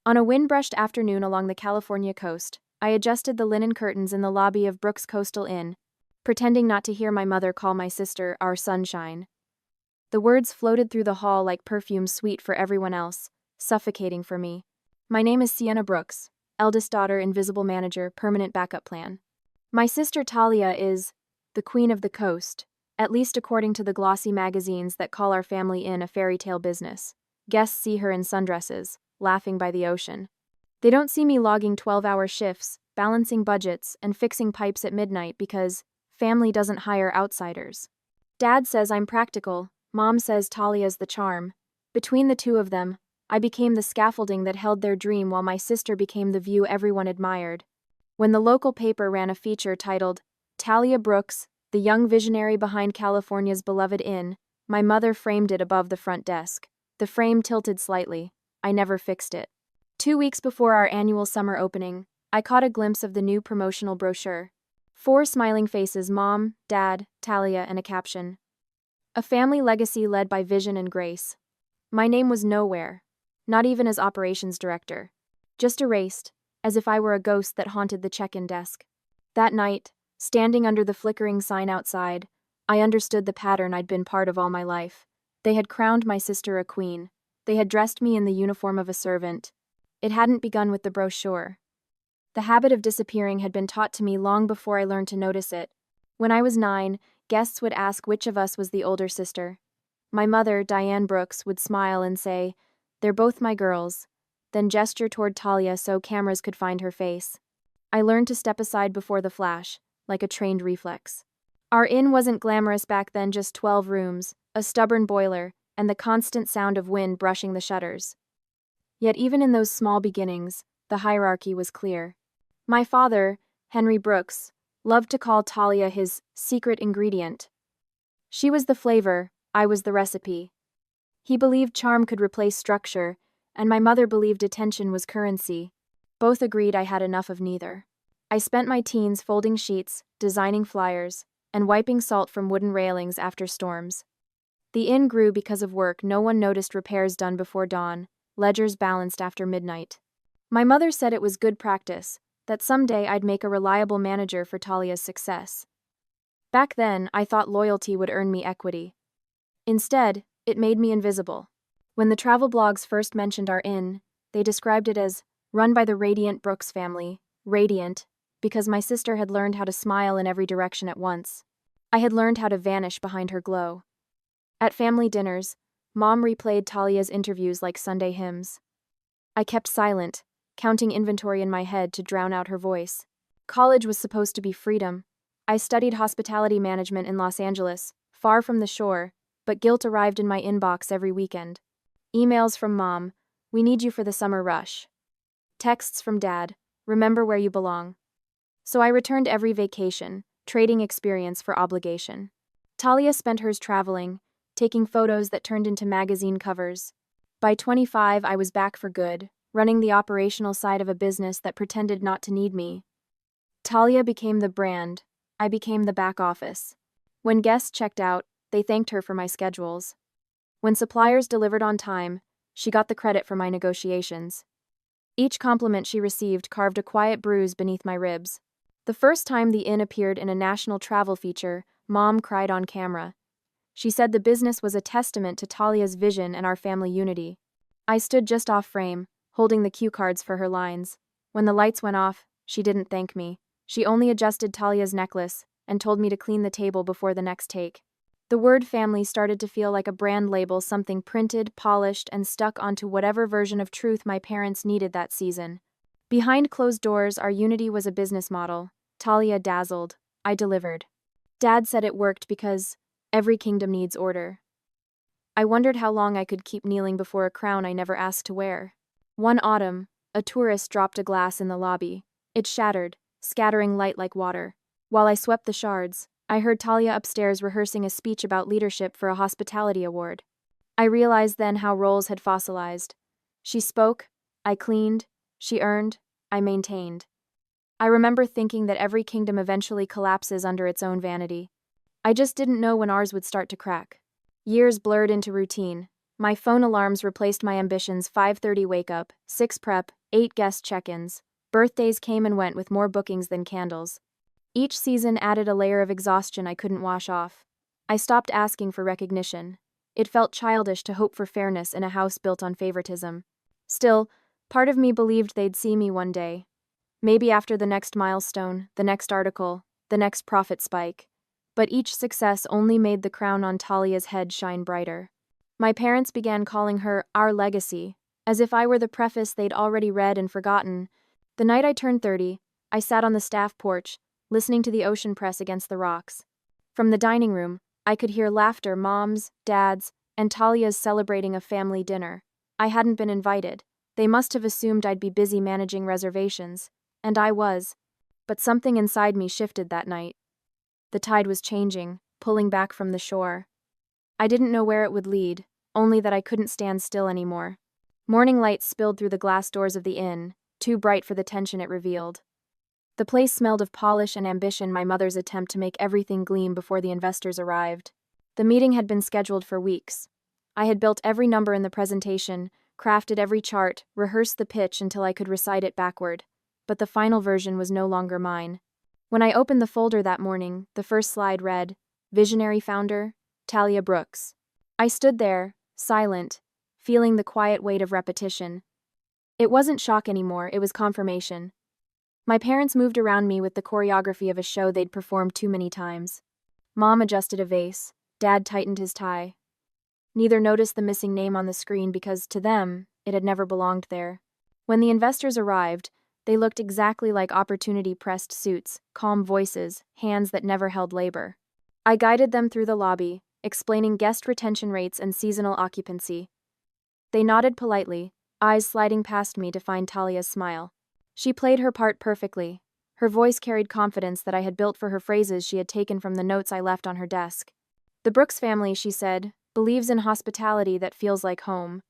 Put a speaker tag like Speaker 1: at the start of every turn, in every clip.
Speaker 1: On a wind-brushed afternoon along the California coast, I adjusted the linen curtains in the lobby of Brooks Coastal Inn, pretending not to hear my mother call my sister our sunshine. The words floated through the hall like perfume sweet for everyone else, suffocating for me. My name is Sienna Brooks, eldest daughter, invisible manager, permanent backup plan. My sister Talia is the queen of the coast, at least according to the glossy magazines that call our family inn a fairy tale business. Guests see her in sundresses, laughing by the ocean. They don't see me logging 12-hour shifts, balancing budgets, and fixing pipes at midnight because family doesn't hire outsiders. Dad says I'm practical, Mom says Talia's the charm. Between the two of them, I became the scaffolding that held their dream while my sister became the view everyone admired. When the local paper ran a feature titled, "Talia Brooks, the young visionary behind California's beloved inn," my mother framed it above the front desk. The frame tilted slightly. I never fixed it. 2 weeks before our annual summer opening, I caught a glimpse of the new promotional brochure. 4 smiling faces: Mom, Dad, Talia, and a caption. A family legacy led by vision and grace. My name was nowhere, not even as operations director. Just erased, as if I were a ghost that haunted the check-in desk. That night, standing under the flickering sign outside, I understood the pattern I'd been part of all my life. They had crowned my sister a queen. They had dressed me in the uniform of a servant. It hadn't begun with the brochure. The habit of disappearing had been taught to me long before I learned to notice it. When I was 9, guests would ask which of us was the older sister. My mother, Diane Brooks, would smile and say, "They're both my girls," then gesture toward Talia so cameras could find her face. I learned to step aside before the flash, like a trained reflex. Our inn wasn't glamorous back then, just 12 rooms, a stubborn boiler, and the constant sound of wind brushing the shutters. Yet even in those small beginnings, the hierarchy was clear. My father, Henry Brooks, loved to call Talia his secret ingredient. She was the flavor, I was the recipe. He believed charm could replace structure, and my mother believed attention was currency. Both agreed I had enough of neither. I spent my teens folding sheets, designing flyers, and wiping salt from wooden railings after storms. The inn grew because of work. No one noticed repairs done before dawn, ledgers balanced after midnight. My mother said it was good practice, that someday I'd make a reliable manager for Talia's success. Back then, I thought loyalty would earn me equity. Instead, it made me invisible. When the travel blogs first mentioned our inn, they described it as run by the radiant Brooks family, radiant, because my sister had learned how to smile in every direction at once. I had learned how to vanish behind her glow. At family dinners, Mom replayed Talia's interviews like Sunday hymns. I kept silent, counting inventory in my head to drown out her voice. College was supposed to be freedom. I studied hospitality management in Los Angeles, far from the shore, but guilt arrived in my inbox every weekend. Emails from Mom, "We need you for the summer rush." Texts from Dad, "Remember where you belong." So I returned every vacation, trading experience for obligation. Talia spent hers traveling, taking photos that turned into magazine covers. By 25, I was back for good, running the operational side of a business that pretended not to need me. Talia became the brand, I became the back office. When guests checked out, they thanked her for my schedules. When suppliers delivered on time, she got the credit for my negotiations. Each compliment she received carved a quiet bruise beneath my ribs. The first time the inn appeared in a national travel feature, Mom cried on camera. She said the business was a testament to Talia's vision and our family unity. I stood just off frame, holding the cue cards for her lines. When the lights went off, she didn't thank me. She only adjusted Talia's necklace and told me to clean the table before the next take. The word family started to feel like a brand label, something printed, polished, and stuck onto whatever version of truth my parents needed that season. Behind closed doors, our unity was a business model. Talia dazzled. I delivered. Dad said it worked because every kingdom needs order. I wondered how long I could keep kneeling before a crown I never asked to wear. One autumn, a tourist dropped a glass in the lobby. It shattered, scattering light like water. While I swept the shards, I heard Talia upstairs rehearsing a speech about leadership for a hospitality award. I realized then how roles had fossilized. She spoke, I cleaned, she earned, I maintained. I remember thinking that every kingdom eventually collapses under its own vanity. I just didn't know when ours would start to crack. Years blurred into routine. My phone alarms replaced my ambitions: 5:30 wake up, 6 prep, 8 guest check-ins. Birthdays came and went with more bookings than candles. Each season added a layer of exhaustion I couldn't wash off. I stopped asking for recognition. It felt childish to hope for fairness in a house built on favoritism. Still, part of me believed they'd see me one day. Maybe after the next milestone, the next article, the next profit spike. But each success only made the crown on Talia's head shine brighter. My parents began calling her our legacy, as if I were the preface they'd already read and forgotten. The night I turned 30, I sat on the staff porch, listening to the ocean press against the rocks. From the dining room, I could hear laughter, Mom's, Dad's, and Talia's celebrating a family dinner. I hadn't been invited. They must have assumed I'd be busy managing reservations. And I was. But something inside me shifted that night. The tide was changing, pulling back from the shore. I didn't know where it would lead, only that I couldn't stand still anymore. Morning light spilled through the glass doors of the inn, too bright for the tension it revealed. The place smelled of polish and ambition, my mother's attempt to make everything gleam before the investors arrived. The meeting had been scheduled for weeks. I had built every number in the presentation, crafted every chart, rehearsed the pitch until I could recite it backward. But the final version was no longer mine. When I opened the folder that morning, the first slide read, Visionary Founder, Sienna Brooks. I stood there, silent, feeling the quiet weight of repetition. It wasn't shock anymore, it was confirmation. My parents moved around me with the choreography of a show they'd performed too many times. Mom adjusted a vase, Dad tightened his tie. Neither noticed the missing name on the screen because, to them, it had never belonged there. When the investors arrived, they looked exactly like opportunity-pressed suits, calm voices, hands that never held labor. I guided them through the lobby, explaining guest retention rates and seasonal occupancy. They nodded politely, eyes sliding past me to find Talia's smile. She played her part perfectly. Her voice carried confidence that I had built for her, phrases she had taken from the notes I left on her desk. The Brooks family, she said, believes in hospitality that feels like home.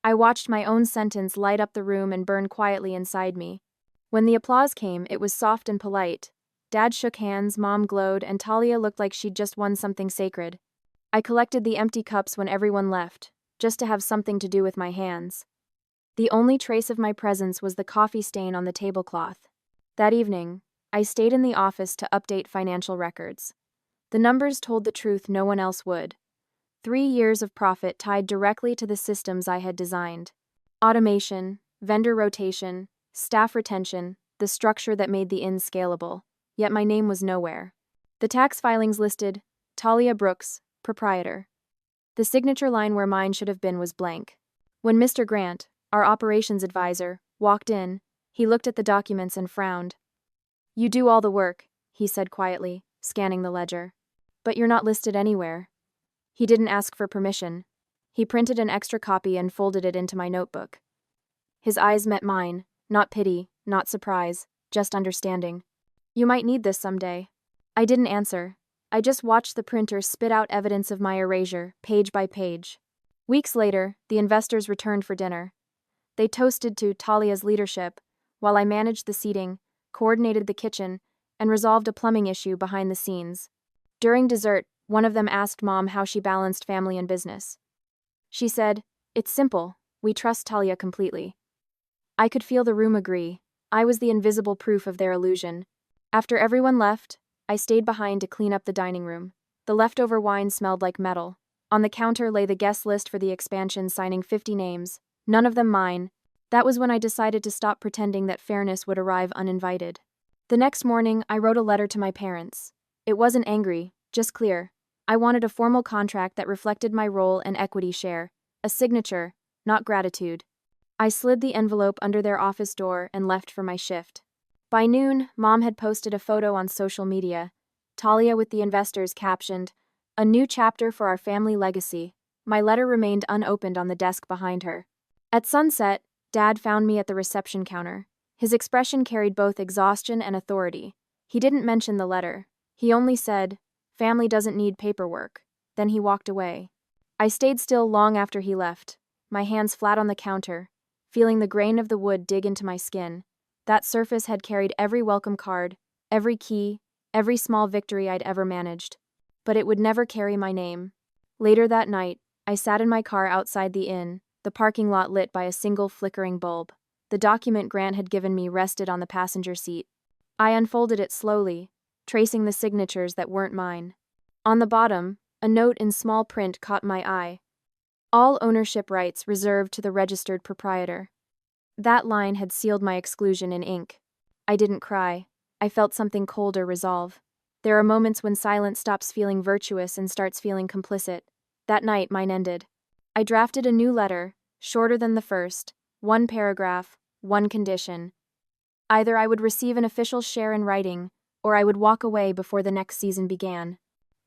Speaker 1: I watched my own sentence light up the room and burn quietly inside me. When the applause came, it was soft and polite. Dad shook hands, Mom glowed, and Talia looked like she'd just won something sacred. I collected the empty cups when everyone left, just to have something to do with my hands. The only trace of my presence was the coffee stain on the tablecloth. That evening, I stayed in the office to update financial records. The numbers told the truth no one else would. 3 years of profit tied directly to the systems I had designed. Automation, vendor rotation, staff retention, the structure that made the inn scalable. Yet my name was nowhere. The tax filings listed Sienna Brooks, proprietor. The signature line where mine should have been was blank. When Mr. Grant, our operations advisor, walked in, he looked at the documents and frowned. You do all the work, he said quietly, scanning the ledger. But you're not listed anywhere. He didn't ask for permission. He printed an extra copy and folded it into my notebook. His eyes met mine, not pity, not surprise, just understanding. You might need this someday. I didn't answer. I just watched the printer spit out evidence of my erasure, page by page. Weeks later, the investors returned for dinner. They toasted to Talia's leadership, while I managed the seating, coordinated the kitchen, and resolved a plumbing issue behind the scenes. During dessert, one of them asked Mom how she balanced family and business. She said, "It's simple. We trust Talia completely." I could feel the room agree. I was the invisible proof of their illusion. After everyone left, I stayed behind to clean up the dining room. The leftover wine smelled like metal. On the counter lay the guest list for the expansion, signing 50 names, none of them mine. That was when I decided to stop pretending that fairness would arrive uninvited. The next morning, I wrote a letter to my parents. It wasn't angry, just clear. I wanted a formal contract that reflected my role and equity share. A signature, not gratitude. I slid the envelope under their office door and left for my shift. By noon, Mom had posted a photo on social media. Talia with the investors captioned, "A new chapter for our family legacy." My letter remained unopened on the desk behind her. At sunset, Dad found me at the reception counter. His expression carried both exhaustion and authority. He didn't mention the letter. He only said, "Family doesn't need paperwork." Then he walked away. I stayed still long after he left, my hands flat on the counter, feeling the grain of the wood dig into my skin. That surface had carried every welcome card, every key, every small victory I'd ever managed. But it would never carry my name. Later that night, I sat in my car outside the inn, the parking lot lit by a single flickering bulb. The document Grant had given me rested on the passenger seat. I unfolded it slowly, tracing the signatures that weren't mine. On the bottom, a note in small print caught my eye. All ownership rights reserved to the registered proprietor. That line had sealed my exclusion in ink. I didn't cry. I felt something colder resolve. There are moments when silence stops feeling virtuous and starts feeling complicit. That night, mine ended. I drafted a new letter, shorter than the first, one paragraph, one condition. Either I would receive an official share in writing, or I would walk away before the next season began.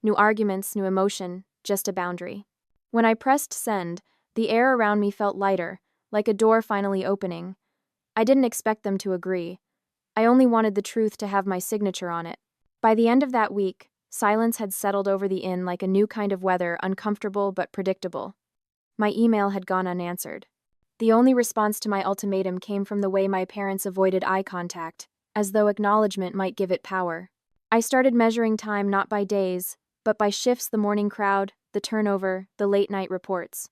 Speaker 1: New arguments, new emotion, just a boundary. When I pressed send, the air around me felt lighter, like a door finally opening. I didn't expect them to agree. I only wanted the truth to have my signature on it. By the end of that week, silence had settled over the inn like a new kind of weather, uncomfortable but predictable. My email had gone unanswered. The only response to my ultimatum came from the way my parents avoided eye contact, as though acknowledgement might give it power. I started measuring time not by days, but by shifts: the morning crowd, the turnover, the late-night reports.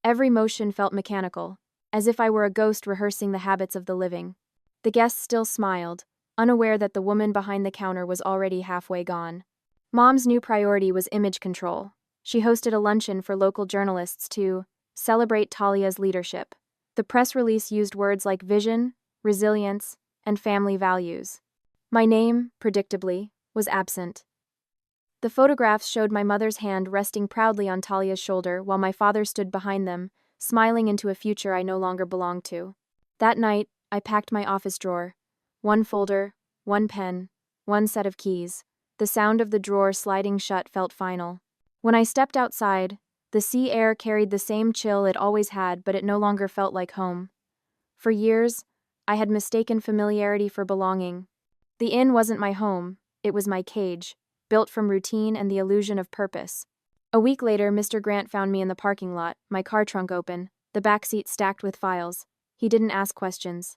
Speaker 1: Every motion felt mechanical, as if I were a ghost rehearsing the habits of the living. The guests still smiled, unaware that the woman behind the counter was already halfway gone. Mom's new priority was image control. She hosted a luncheon for local journalists to celebrate Talia's leadership. The press release used words like vision, resilience, and family values. My name, predictably, was absent. The photographs showed my mother's hand resting proudly on Talia's shoulder while my father stood behind them, smiling into a future I no longer belonged to. That night, I packed my office drawer. One folder, one pen, one set of keys. The sound of the drawer sliding shut felt final. When I stepped outside, the sea air carried the same chill it always had, but it no longer felt like home. For years, I had mistaken familiarity for belonging. The inn wasn't my home, it was my cage, built from routine and the illusion of purpose. A week later, Mr. Grant found me in the parking lot, my car trunk open, the back seat stacked with files. He didn't ask questions.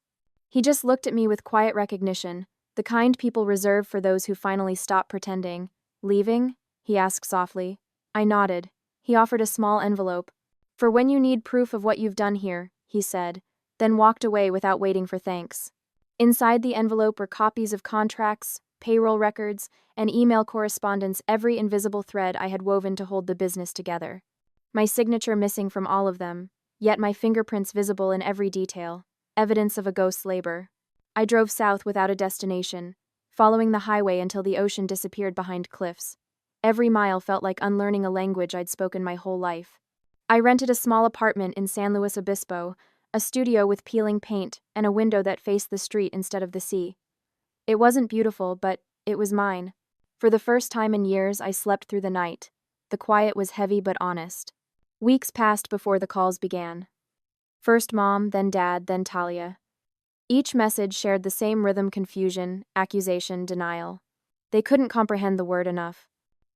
Speaker 1: He just looked at me with quiet recognition, the kind people reserve for those who finally stop pretending. "Leaving?" he asked softly. I nodded. He offered a small envelope. "For when you need proof of what you've done here," he said, then walked away without waiting for thanks. Inside the envelope were copies of contracts, payroll records, and email correspondence, every invisible thread I had woven to hold the business together. My signature missing from all of them, yet my fingerprints visible in every detail, evidence of a ghost's labor. I drove south without a destination, following the highway until the ocean disappeared behind cliffs. Every mile felt like unlearning a language I'd spoken my whole life. I rented a small apartment in San Luis Obispo, a studio with peeling paint and a window that faced the street instead of the sea. It wasn't beautiful, but it was mine. For the first time in years, I slept through the night. The quiet was heavy but honest. Weeks passed before the calls began. First Mom, then Dad, then Talia. Each message shared the same rhythm: confusion, accusation, denial. They couldn't comprehend the word enough.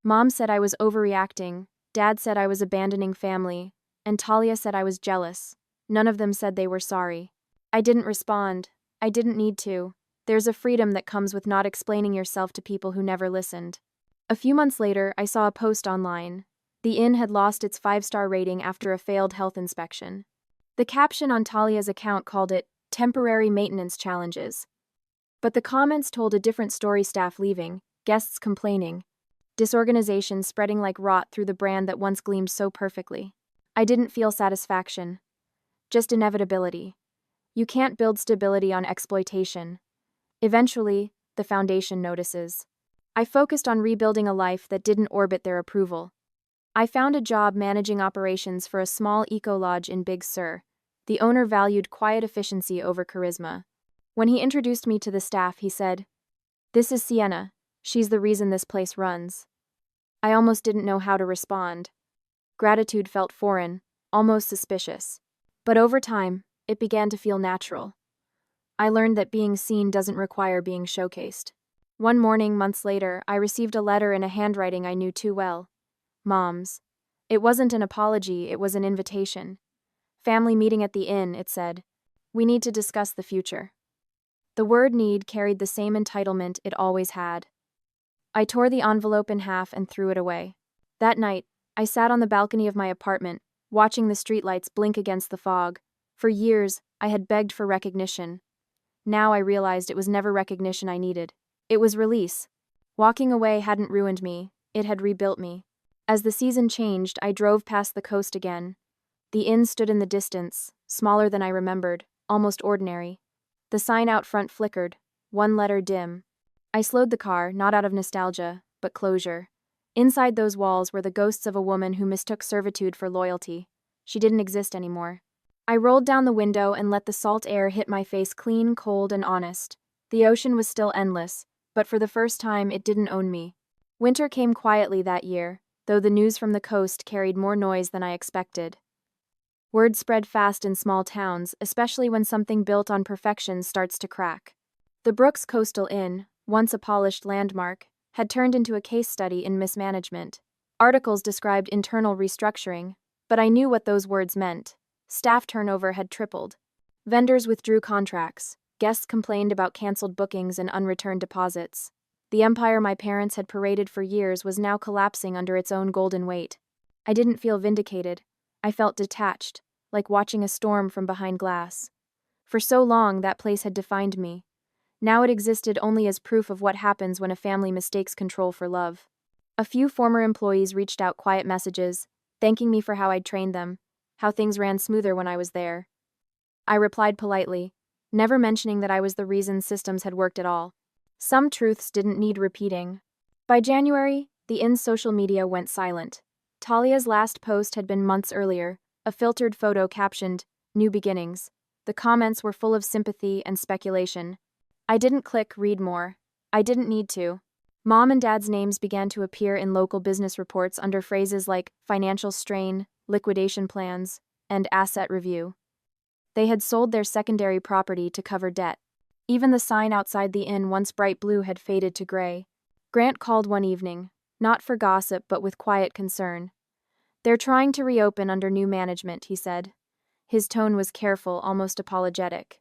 Speaker 1: Mom said I was overreacting, Dad said I was abandoning family, and Talia said I was jealous. None of them said they were sorry. I didn't respond. I didn't need to. There's a freedom that comes with not explaining yourself to people who never listened. A few months later, I saw a post online. The inn had lost its 5-star rating after a failed health inspection. The caption on Talia's account called it temporary maintenance challenges. But the comments told a different story: staff leaving, guests complaining, disorganization spreading like rot through the brand that once gleamed so perfectly. I didn't feel satisfaction, just inevitability. You can't build stability on exploitation. Eventually, the foundation notices. I focused on rebuilding a life that didn't orbit their approval. I found a job managing operations for a small eco-lodge in Big Sur. The owner valued quiet efficiency over charisma. When he introduced me to the staff, he said, "This is Sienna. She's the reason this place runs." I almost didn't know how to respond. Gratitude felt foreign, almost suspicious. But over time, it began to feel natural. I learned that being seen doesn't require being showcased. One morning, months later, I received a letter in a handwriting I knew too well. Mom's. It wasn't an apology, it was an invitation. Family meeting at the inn, it said. We need to discuss the future. The word need carried the same entitlement it always had. I tore the envelope in half and threw it away. That night, I sat on the balcony of my apartment, watching the streetlights blink against the fog. For years, I had begged for recognition. Now I realized it was never recognition I needed. It was release. Walking away hadn't ruined me, it had rebuilt me. As the season changed, I drove past the coast again. The inn stood in the distance, smaller than I remembered, almost ordinary. The sign out front flickered, one letter dim. I slowed the car, not out of nostalgia, but closure. Inside those walls were the ghosts of a woman who mistook servitude for loyalty. She didn't exist anymore. I rolled down the window and let the salt air hit my face clean, cold, and honest. The ocean was still endless, but for the first time it didn't own me. Winter came quietly that year, though the news from the coast carried more noise than I expected. Word spread fast in small towns, especially when something built on perfection starts to crack. The Brooks Coastal Inn, once a polished landmark, had turned into a case study in mismanagement. Articles described internal restructuring, but I knew what those words meant. Staff turnover had tripled. Vendors withdrew contracts. Guests complained about canceled bookings and unreturned deposits. The empire my parents had paraded for years was now collapsing under its own golden weight. I didn't feel vindicated. I felt detached, like watching a storm from behind glass. For so long, that place had defined me. Now it existed only as proof of what happens when a family mistakes control for love. A few former employees reached out quiet messages, thanking me for how I'd trained them, how things ran smoother when I was there. I replied politely, never mentioning that I was the reason systems had worked at all. Some truths didn't need repeating. By January, the inn's social media went silent. Talia's last post had been months earlier, a filtered photo captioned, "New Beginnings." The comments were full of sympathy and speculation. I didn't click read more. I didn't need to. Mom and Dad's names began to appear in local business reports under phrases like financial strain, liquidation plans, and asset review. They had sold their secondary property to cover debt. Even the sign outside the inn, once bright blue, had faded to gray. Grant called one evening, not for gossip but with quiet concern. "They're trying to reopen under new management," he said. His tone was careful, almost apologetic.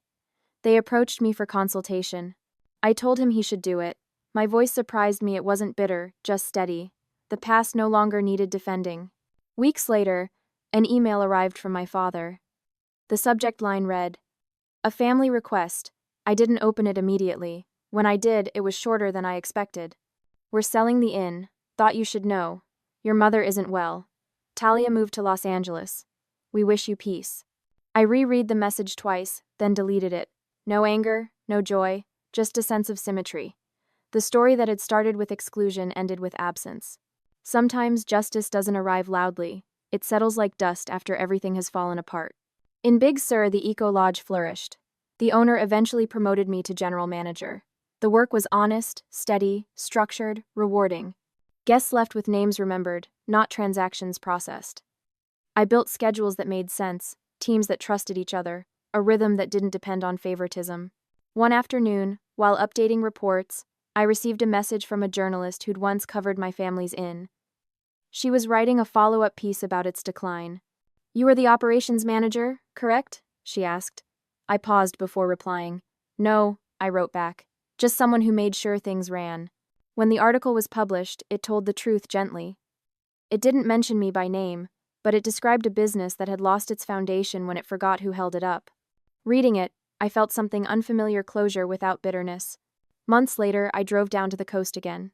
Speaker 1: They approached me for consultation. I told him he should do it. My voice surprised me. It wasn't bitter, just steady. The past no longer needed defending. Weeks later, an email arrived from my father. The subject line read, "A family request." I didn't open it immediately. When I did, it was shorter than I expected. "We're selling the inn. Thought you should know. Your mother isn't well. Talia moved to Los Angeles. We wish you peace." I reread the message twice, then deleted it. No anger, no joy, just a sense of symmetry. The story that had started with exclusion ended with absence. Sometimes justice doesn't arrive loudly. It settles like dust after everything has fallen apart. In Big Sur, the Eco Lodge flourished. The owner eventually promoted me to general manager. The work was honest, steady, structured, rewarding. Guests left with names remembered, not transactions processed. I built schedules that made sense, teams that trusted each other, a rhythm that didn't depend on favoritism. One afternoon, while updating reports, I received a message from a journalist who'd once covered my family's inn. She was writing a follow-up piece about its decline. "You are the operations manager, correct?" she asked. I paused before replying. "No," I wrote back. "Just someone who made sure things ran." When the article was published, it told the truth gently. It didn't mention me by name, but it described a business that had lost its foundation when it forgot who held it up. Reading it, I felt something unfamiliar: closure without bitterness. Months later, I drove down to the coast again.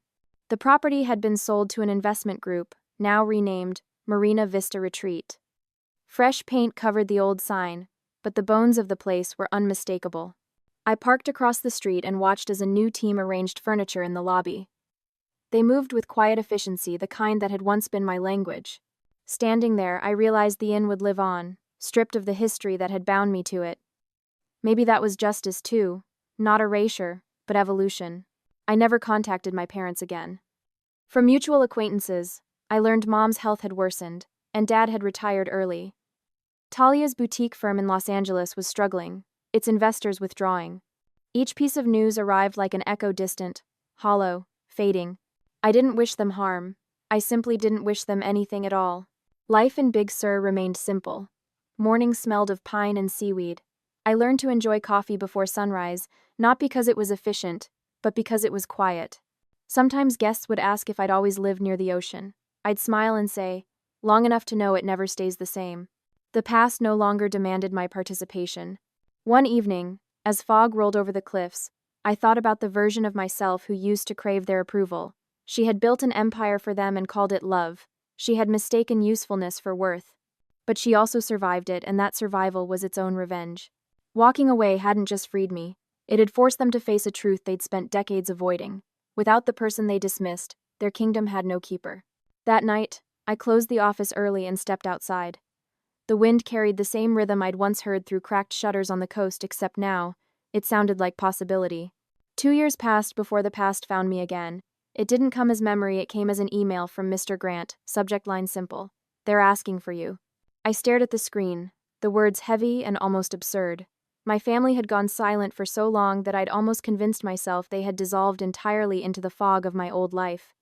Speaker 1: The property had been sold to an investment group, now renamed Marina Vista Retreat. Fresh paint covered the old sign, but the bones of the place were unmistakable. I parked across the street and watched as a new team arranged furniture in the lobby. They moved with quiet efficiency, the kind that had once been my language. Standing there, I realized the inn would live on, stripped of the history that had bound me to it. Maybe that was justice too, not erasure, but evolution. I never contacted my parents again. From mutual acquaintances, I learned Mom's health had worsened, and Dad had retired early. Talia's boutique firm in Los Angeles was struggling, its investors withdrawing. Each piece of news arrived like an echo, distant, hollow, fading. I didn't wish them harm. I simply didn't wish them anything at all. Life in Big Sur remained simple. Mornings smelled of pine and seaweed. I learned to enjoy coffee before sunrise, not because it was efficient, but because it was quiet. Sometimes guests would ask if I'd always lived near the ocean. I'd smile and say, "Long enough to know it never stays the same." The past no longer demanded my participation. One evening, as fog rolled over the cliffs, I thought about the version of myself who used to crave their approval. She had built an empire for them and called it love. She had mistaken usefulness for worth. But she also survived it, and that survival was its own revenge. Walking away hadn't just freed me. It had forced them to face a truth they'd spent decades avoiding. Without the person they dismissed, their kingdom had no keeper. That night, I closed the office early and stepped outside. The wind carried the same rhythm I'd once heard through cracked shutters on the coast, except now, it sounded like possibility. 2 years passed before the past found me again. It didn't come as memory, it came as an email from Mr. Grant, subject line simple. "They're asking for you." I stared at the screen, the words heavy and almost absurd. My family had gone silent for so long that I'd almost convinced myself they had dissolved entirely into the fog of my old life.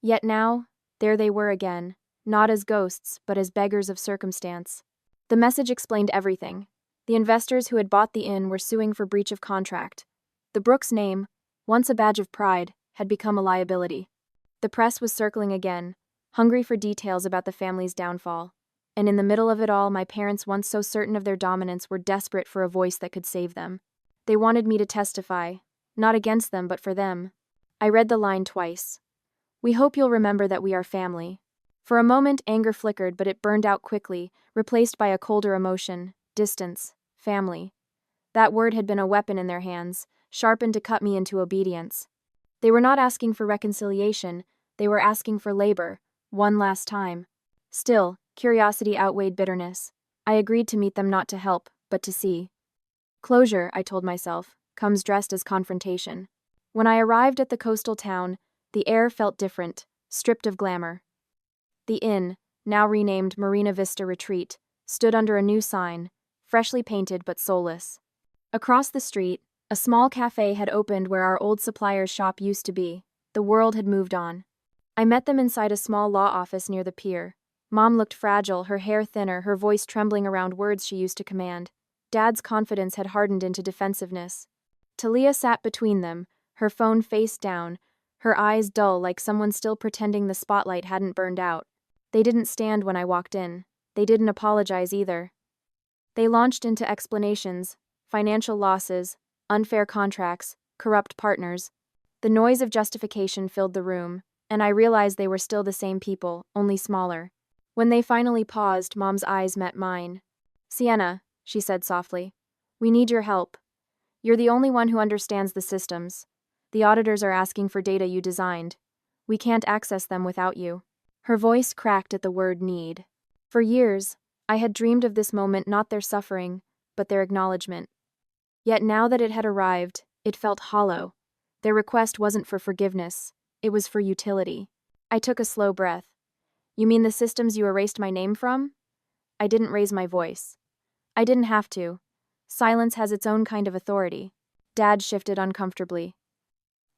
Speaker 1: Yet now, there they were again, not as ghosts, but as beggars of circumstance. The message explained everything. The investors who had bought the inn were suing for breach of contract. The Brooks name, once a badge of pride, had become a liability. The press was circling again, hungry for details about the family's downfall. And in the middle of it all, my parents, once so certain of their dominance, were desperate for a voice that could save them. They wanted me to testify, not against them, but for them. I read the line twice. "We hope you'll remember that we are family." For a moment, anger flickered, but it burned out quickly, replaced by a colder emotion: distance, family. That word had been a weapon in their hands, sharpened to cut me into obedience. They were not asking for reconciliation, they were asking for labor, one last time. Still, curiosity outweighed bitterness. I agreed to meet them, not to help, but to see. Closure, I told myself, comes dressed as confrontation. When I arrived at the coastal town, the air felt different, stripped of glamour. The inn, now renamed Marina Vista Retreat, stood under a new sign, freshly painted but soulless. Across the street, a small cafe had opened where our old supplier's shop used to be. The world had moved on. I met them inside a small law office near the pier. Mom looked fragile, her hair thinner, her voice trembling around words she used to command. Dad's confidence had hardened into defensiveness. Talia sat between them, her phone face down, her eyes dull like someone still pretending the spotlight hadn't burned out. They didn't stand when I walked in. They didn't apologize either. They launched into explanations: financial losses, unfair contracts, corrupt partners. The noise of justification filled the room, and I realized they were still the same people, only smaller. When they finally paused, Mom's eyes met mine. "Sienna," she said softly, "we need your help. You're the only one who understands the systems. The auditors are asking for data you designed. We can't access them without you." Her voice cracked at the word need. For years, I had dreamed of this moment, not their suffering, but their acknowledgement. Yet now that it had arrived, it felt hollow. Their request wasn't for forgiveness, it was for utility. I took a slow breath. "You mean the systems you erased my name from?" I didn't raise my voice. I didn't have to. Silence has its own kind of authority. Dad shifted uncomfortably.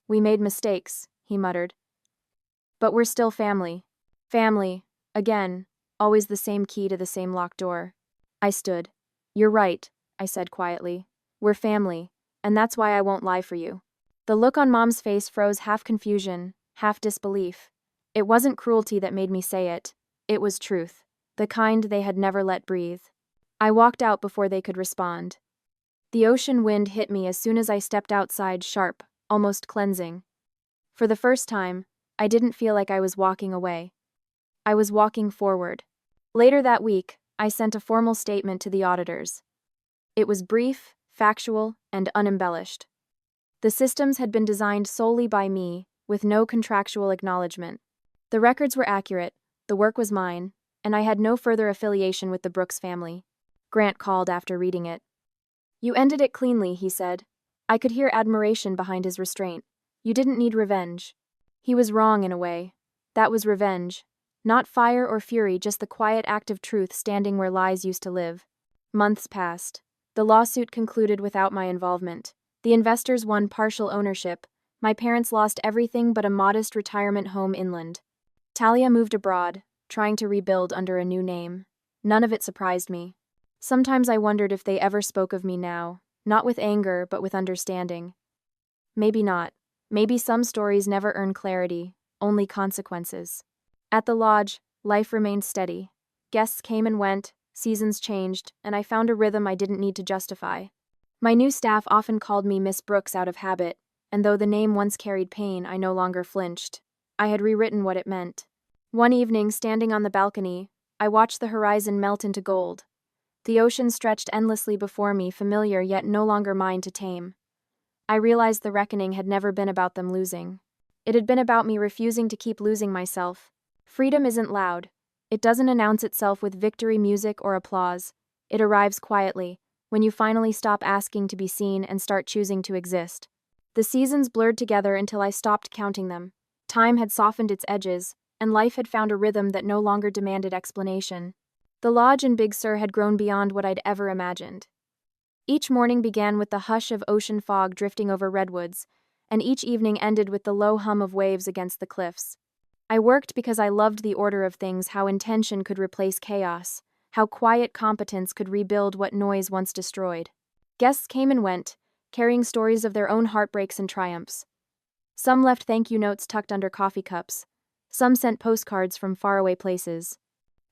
Speaker 1: "We made mistakes," he muttered. "But we're still family." Family, again, always the same key to the same locked door. I stood. "You're right," I said quietly. "We're family, and that's why I won't lie for you." The look on Mom's face froze, half confusion, half disbelief. It wasn't cruelty that made me say it. It was truth, the kind they had never let breathe. I walked out before they could respond. The ocean wind hit me as soon as I stepped outside, sharp, almost cleansing. For the first time, I didn't feel like I was walking away. I was walking forward. Later that week, I sent a formal statement to the auditors. It was brief, factual, and unembellished. The systems had been designed solely by me, with no contractual acknowledgement. The records were accurate, the work was mine, and I had no further affiliation with the Brooks family. Grant called after reading it. "You ended it cleanly," he said. I could hear admiration behind his restraint. "You didn't need revenge." He was wrong in a way. That was revenge. Not fire or fury, just the quiet act of truth standing where lies used to live. Months passed. The lawsuit concluded without my involvement. The investors won partial ownership. My parents lost everything but a modest retirement home inland. Talia moved abroad, trying to rebuild under a new name. None of it surprised me. Sometimes I wondered if they ever spoke of me now, not with anger, but with understanding. Maybe not. Maybe some stories never earn clarity, only consequences. At the lodge, life remained steady. Guests came and went, seasons changed, and I found a rhythm I didn't need to justify. My new staff often called me Miss Brooks out of habit, and though the name once carried pain, I no longer flinched. I had rewritten what it meant. One evening, standing on the balcony, I watched the horizon melt into gold. The ocean stretched endlessly before me, familiar yet no longer mine to tame. I realized the reckoning had never been about them losing. It had been about me refusing to keep losing myself. Freedom isn't loud. It doesn't announce itself with victory music or applause. It arrives quietly, when you finally stop asking to be seen and start choosing to exist. The seasons blurred together until I stopped counting them. Time had softened its edges, and life had found a rhythm that no longer demanded explanation. The lodge in Big Sur had grown beyond what I'd ever imagined. Each morning began with the hush of ocean fog drifting over redwoods, and each evening ended with the low hum of waves against the cliffs. I worked because I loved the order of things, how intention could replace chaos, how quiet competence could rebuild what noise once destroyed. Guests came and went, carrying stories of their own heartbreaks and triumphs. Some left thank you notes tucked under coffee cups. Some sent postcards from faraway places.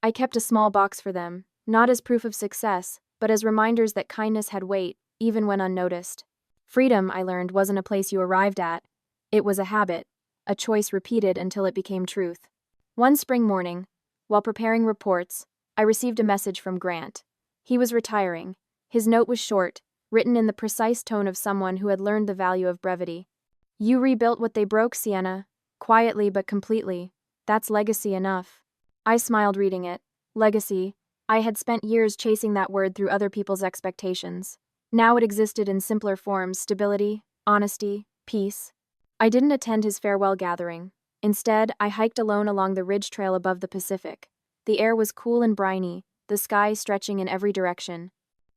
Speaker 1: I kept a small box for them, not as proof of success, but as reminders that kindness had weight, even when unnoticed. Freedom, I learned, wasn't a place you arrived at. It was a habit, a choice repeated until it became truth. One spring morning, while preparing reports, I received a message from Grant. He was retiring. His note was short, written in the precise tone of someone who had learned the value of brevity. "You rebuilt what they broke, Sienna. Quietly but completely. That's legacy enough." I smiled reading it. Legacy. I had spent years chasing that word through other people's expectations. Now it existed in simpler forms: stability, honesty, peace. I didn't attend his farewell gathering. Instead, I hiked alone along the ridge trail above the Pacific. The air was cool and briny, the sky stretching in every direction.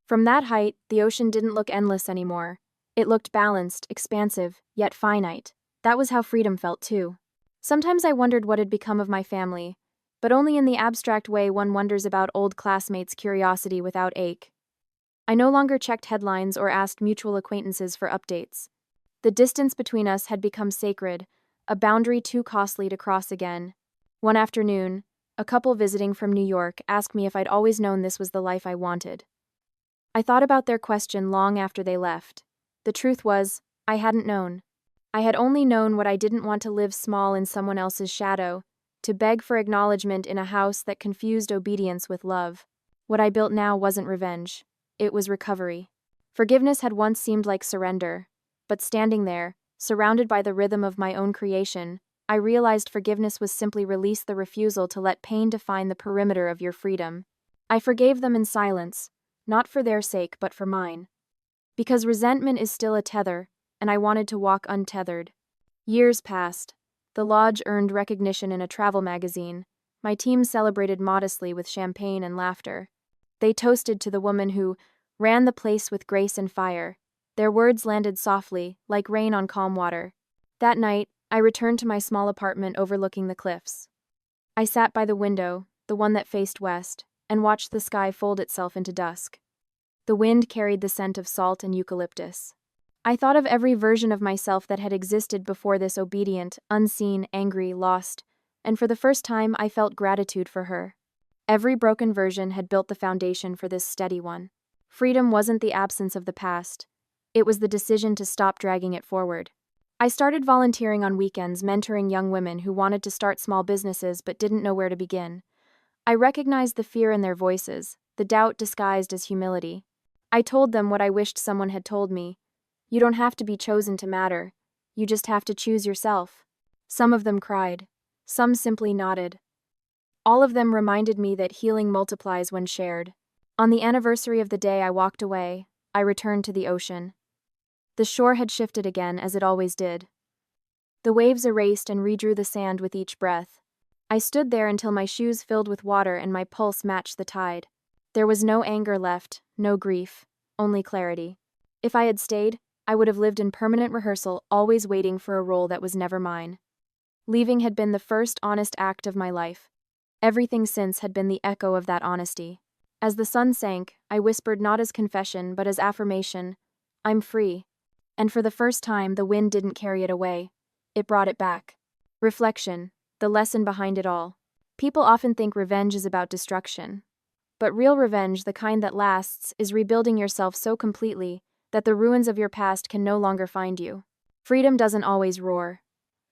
Speaker 1: From that height, the ocean didn't look endless anymore. It looked balanced, expansive, yet finite. That was how freedom felt too. Sometimes I wondered what had become of my family, but only in the abstract way one wonders about old classmates' curiosity without ache. I no longer checked headlines or asked mutual acquaintances for updates. The distance between us had become sacred, a boundary too costly to cross again. One afternoon, a couple visiting from New York asked me if I'd always known this was the life I wanted. I thought about their question long after they left. The truth was, I hadn't known. I had only known what I didn't want: to live small in someone else's shadow, to beg for acknowledgement in a house that confused obedience with love. What I built now wasn't revenge. It was recovery. Forgiveness had once seemed like surrender, but standing there, surrounded by the rhythm of my own creation, I realized forgiveness was simply release, the refusal to let pain define the perimeter of your freedom. I forgave them in silence, not for their sake but for mine. Because resentment is still a tether, and I wanted to walk untethered. Years passed. The lodge earned recognition in a travel magazine. My team celebrated modestly with champagne and laughter. They toasted to the woman who ran the place with grace and fire. Their words landed softly, like rain on calm water. That night, I returned to my small apartment overlooking the cliffs. I sat by the window, the one that faced west, and watched the sky fold itself into dusk. The wind carried the scent of salt and eucalyptus. I thought of every version of myself that had existed before this: obedient, unseen, angry, lost, and for the first time I felt gratitude for her. Every broken version had built the foundation for this steady one. Freedom wasn't the absence of the past. It was the decision to stop dragging it forward. I started volunteering on weekends, mentoring young women who wanted to start small businesses but didn't know where to begin. I recognized the fear in their voices, the doubt disguised as humility. I told them what I wished someone had told me: you don't have to be chosen to matter. You just have to choose yourself. Some of them cried. Some simply nodded. All of them reminded me that healing multiplies when shared. On the anniversary of the day I walked away, I returned to the ocean. The shore had shifted again, as it always did. The waves erased and redrew the sand with each breath. I stood there until my shoes filled with water and my pulse matched the tide. There was no anger left, no grief, only clarity. If I had stayed, I would have lived in permanent rehearsal, always waiting for a role that was never mine. Leaving had been the first honest act of my life. Everything since had been the echo of that honesty. As the sun sank, I whispered, not as confession but as affirmation: I'm free. And for the first time, the wind didn't carry it away. It brought it back. Reflection, the lesson behind it all. People often think revenge is about destruction. But real revenge, the kind that lasts, is rebuilding yourself so completely that the ruins of your past can no longer find you. Freedom doesn't always roar.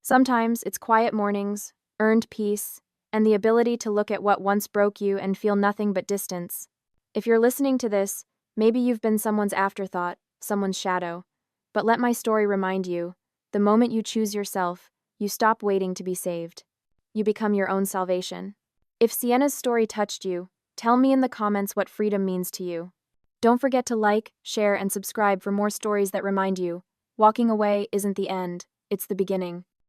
Speaker 1: Sometimes it's quiet mornings, earned peace, and the ability to look at what once broke you and feel nothing but distance. If you're listening to this, maybe you've been someone's afterthought, someone's shadow. But let my story remind you, the moment you choose yourself, you stop waiting to be saved. You become your own salvation. If Sienna's story touched you, tell me in the comments what freedom means to you. Don't forget to like, share, and subscribe for more stories that remind you, walking away isn't the end, it's the beginning.